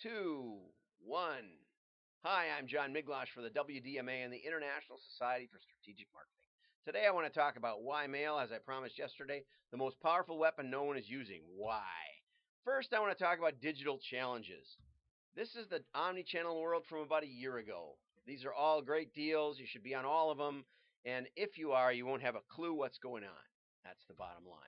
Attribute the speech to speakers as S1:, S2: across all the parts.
S1: two, one. Hi, I'm John Miglosh for the WDMA and the International Society for Strategic Marketing. Today I want to talk about why mail, as I promised yesterday, the most powerful weapon no one is using. Why? First, I want to talk about digital challenges. This is the omni-channel world from about a year ago. These are all great deals. You should be on all of them. And if you are, you won't have a clue what's going on. That's the bottom line.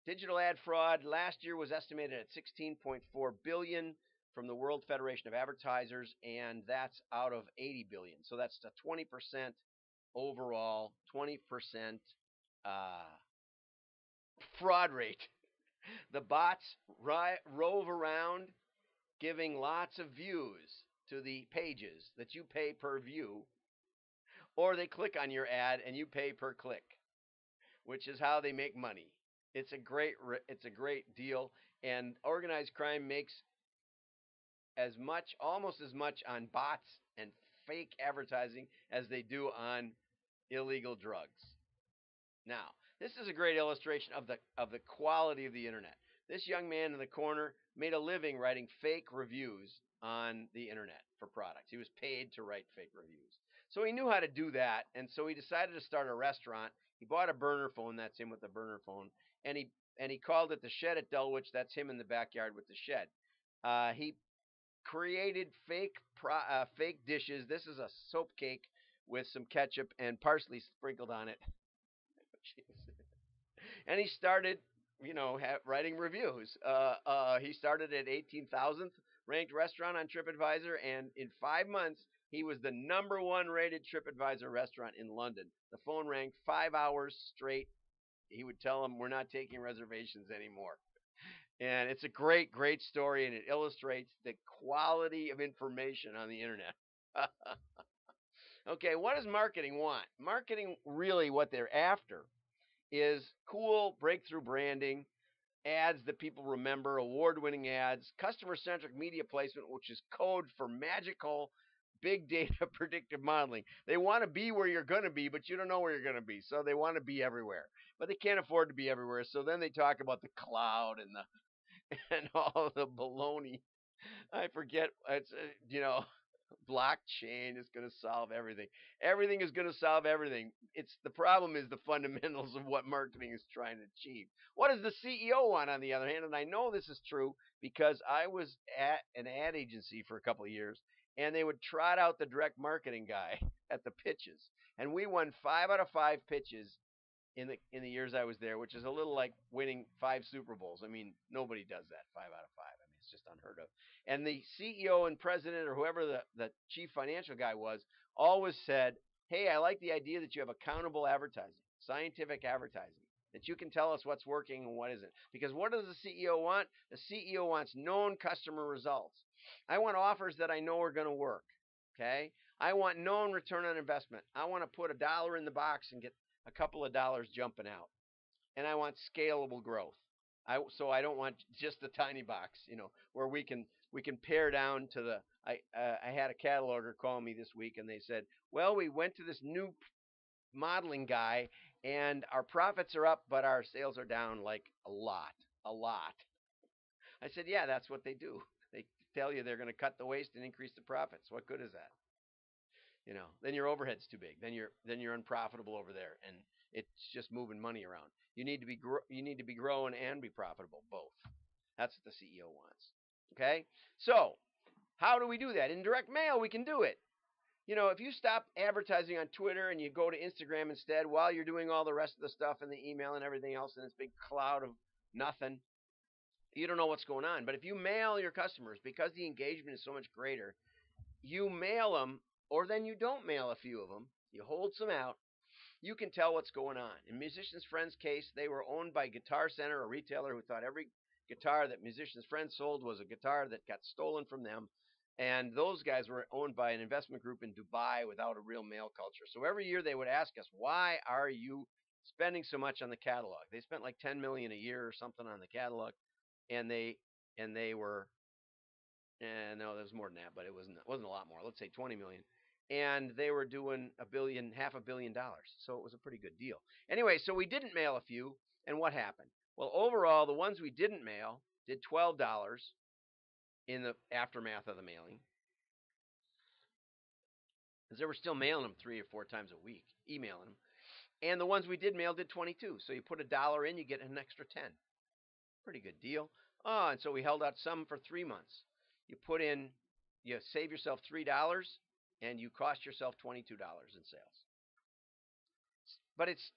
S1: Digital ad fraud last year was estimated at 16.4 billion from the World Federation of Advertisers, and that's out of 80 billion. So that's a 20% overall, 20% uh, fraud rate. The bots rove around giving lots of views to the pages that you pay per view, or they click on your ad and you pay per click, which is how they make money. It's a great deal, and organized crime makes almost as much on bots and fake advertising as they do on illegal drugs. Now, this is a great illustration of the quality of the internet. This young man in the corner made a living writing fake reviews on the internet for products. He was paid to write fake reviews. So he knew how to do that, and so he decided to start a restaurant. He bought a burner phone, that's him with the burner phone, and he called it the Shed at Dulwich. That's him in the backyard with the shed. He created fake dishes. This is a soap cake with some ketchup and parsley sprinkled on it. And he started, writing reviews. He started at 18,000th ranked restaurant on TripAdvisor, and in 5 months, he was the number one rated TripAdvisor restaurant in London. The phone rang 5 hours straight. He would tell them, "We're not taking reservations anymore." And it's a great, great story, and it illustrates the quality of information on the internet. Okay, what does marketing want? Marketing, really, what they're after is cool breakthrough branding, ads that people remember, award-winning ads, customer-centric media placement, which is code for magical big data predictive modeling. They want to be where you're going to be, but you don't know where you're going to be. So they want to be everywhere, but they can't afford to be everywhere. So then they talk about the cloud and the and all the baloney. I forget. It's blockchain is going to solve everything. Everything is going to solve everything. It's the problem is the fundamentals of what marketing is trying to achieve. What does the CEO want, on the other hand? And I know this is true because I was at an ad agency for a couple of years, and they would trot out the direct marketing guy at the pitches, and we won 5 out of 5 pitches in the years I was there, which is a little like winning 5 Super Bowls. I mean, nobody does that 5 out of 5. I mean, it's just unheard of. And the CEO and president, or whoever the chief financial guy was, always said, "Hey, I like the idea that you have accountable advertising, scientific advertising, that you can tell us what's working and what isn't." Because what does the CEO want? The CEO wants known customer results. I want offers that I know are going to work. Okay? I want known return on investment. I want to put $1 in the box and get a couple of dollars jumping out. And I want scalable growth. So I don't want just a tiny box, where we can pare down to the. I had a cataloger call me this week, and they said, "Well, we went to this new modeling guy, and our profits are up, but our sales are down like a lot, a lot." I said, "Yeah, that's what they do. They tell you they're going to cut the waste and increase the profits. What good is that?" Then your overhead's too big. Then you're unprofitable over there, and it's just moving money around. You need to be growing and be profitable, both. That's what the CEO wants. Okay, so how do we do that? In direct mail, we can do it. If you stop advertising on Twitter and you go to Instagram instead, while you're doing all the rest of the stuff and the email and everything else in this big cloud of nothing, you don't know what's going on. But if you mail your customers, because the engagement is so much greater, you mail them, or then you don't mail a few of them. You hold some out. You can tell what's going on. In Musician's Friend's case, they were owned by Guitar Center, a retailer who thought every guitar that Musician's Friend sold was a guitar that got stolen from them. And those guys were owned by an investment group in Dubai without a real mail culture. So every year they would ask us, "Why are you spending so much on the catalog?" They spent like 10 million a year or something on the catalog, and they were, and no, there was more than that, but it wasn't a lot more. Let's say 20 million. And they were doing $500 million. So it was a pretty good deal. Anyway, so we didn't mail a few, and what happened? Well, overall, the ones we didn't mail did $12. in the aftermath of the mailing, because they were still mailing them 3 or 4 times a week, emailing them. And the ones we did mail did 22. So you put $1 in, you get an extra 10. Pretty good deal. Oh, and so we held out some for 3 months. You put in, you save yourself $3, and you cost yourself $22 in sales. But it's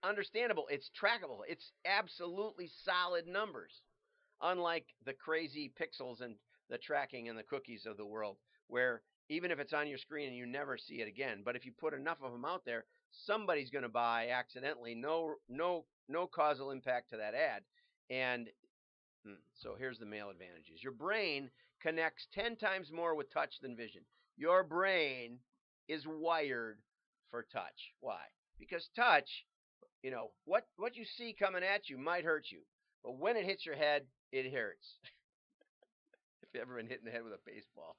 S1: understandable. It's trackable. It's absolutely solid numbers. Unlike the crazy pixels and the tracking and the cookies of the world, where even if it's on your screen and you never see it again, but if you put enough of them out there, somebody's going to buy accidentally. No causal impact to that ad. And so here's the mail advantages. Your brain connects 10 times more with touch than vision. Your brain is wired for touch. Why? Because touch, what you see coming at you might hurt you, but when it hits your head, it hurts. If you've ever been hit in the head with a baseball,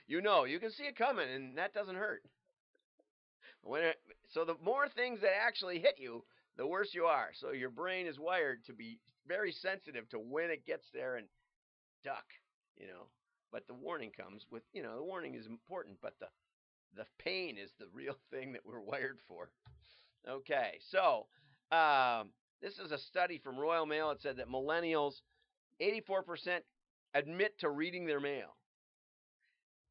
S1: you can see it coming, and that doesn't hurt. So the more things that actually hit you, the worse you are. So your brain is wired to be very sensitive to when it gets there and duck, But the warning comes with, the warning is important, but the pain is the real thing that we're wired for. Okay, so this is a study from Royal Mail. It said that millennials, 84% admit to reading their mail.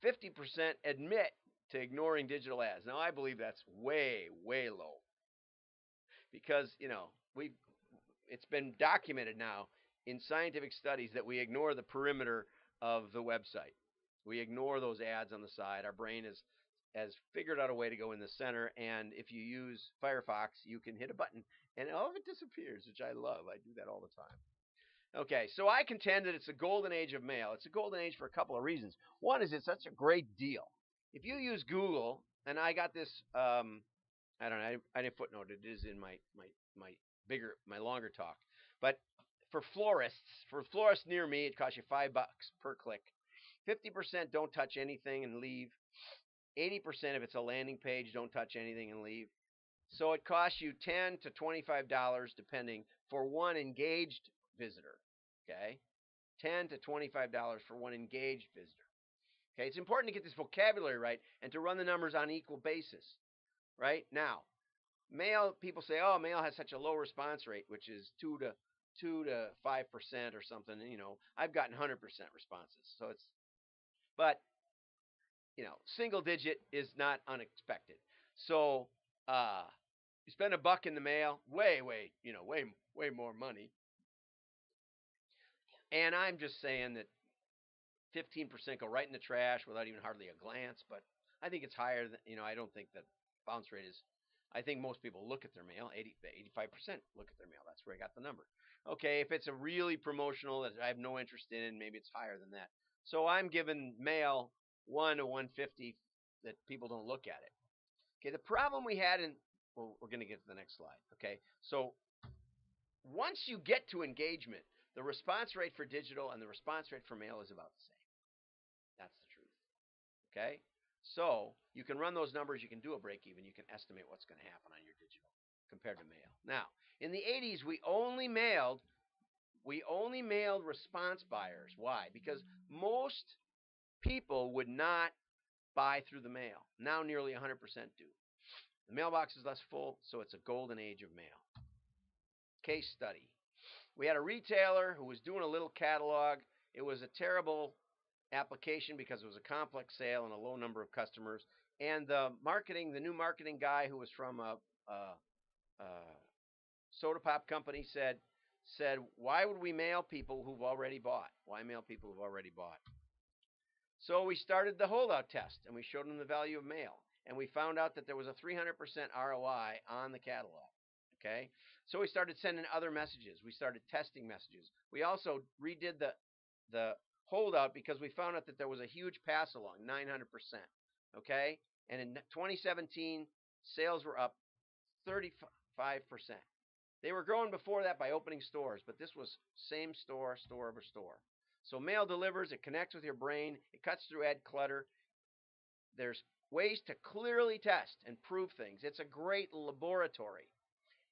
S1: 50% admit to ignoring digital ads. Now, I believe that's way, way low. Because, it's been documented now in scientific studies that we ignore the perimeter of the website. We ignore those ads on the side. Our brain has figured out a way to go in the center, and if you use Firefox, you can hit a button, and all of it disappears, which I love. I do that all the time. Okay, so I contend that it's a golden age of mail. It's a golden age for a couple of reasons. One is it's such a great deal. If you use Google, and I got this, I don't know, I didn't footnote it. It is in my longer talk. But for florists near me, it costs you $5 per click. 50% don't touch anything and leave. 80% if it's a landing page, don't touch anything and leave. So it costs you $10 to $25 depending for one engaged visitor. Okay, $10 to $25 for one engaged visitor. Okay, it's important to get this vocabulary right and to run the numbers on equal basis. Right now, mail, people say, oh, mail has such a low response rate, which is 2 to 5% or something. I've gotten 100% responses. So but single digit is not unexpected. So you spend $1 in the mail, way more money. And I'm just saying that 15% go right in the trash without even hardly a glance. But I think it's higher than, I don't think that bounce rate is. I think most people look at their mail. 85% look at their mail. That's where I got the number. Okay, if it's a really promotional that I have no interest in, maybe it's higher than that. So I'm giving mail 1 to 150 that people don't look at it. Okay, the problem we had we're going to get to the next slide. Okay, so once you get to engagement, the response rate for digital and the response rate for mail is about the same. That's the truth. Okay, so you can run those numbers. You can do a break even. You can estimate what's going to happen on your digital compared to mail. Now, in the 80s, we only mailed response buyers. Why? Because most people would not buy through the mail. Now nearly 100% do. The mailbox is less full, so it's a golden age of mail. Case study. We had a retailer who was doing a little catalog. It was a terrible application because it was a complex sale and a low number of customers. And the new marketing guy who was from a soda pop company said, why would we mail people who've already bought? Why mail people who've already bought? So we started the holdout test, and we showed them the value of mail. And we found out that there was a 300% ROI on the catalog. Okay? So we started sending other messages. We started testing messages. We also redid the holdout because we found out that there was a huge pass along, 900%. Okay? And in 2017, sales were up 35%. They were growing before that by opening stores, but this was same store over store. So mail delivers, it connects with your brain, it cuts through ad clutter. There's ways to clearly test and prove things. It's a great laboratory.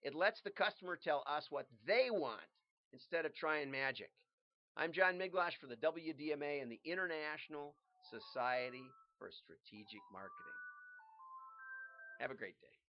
S1: It lets the customer tell us what they want instead of trying magic. I'm John Miglash for the WDMA and the International Society for Strategic Marketing. Have a great day.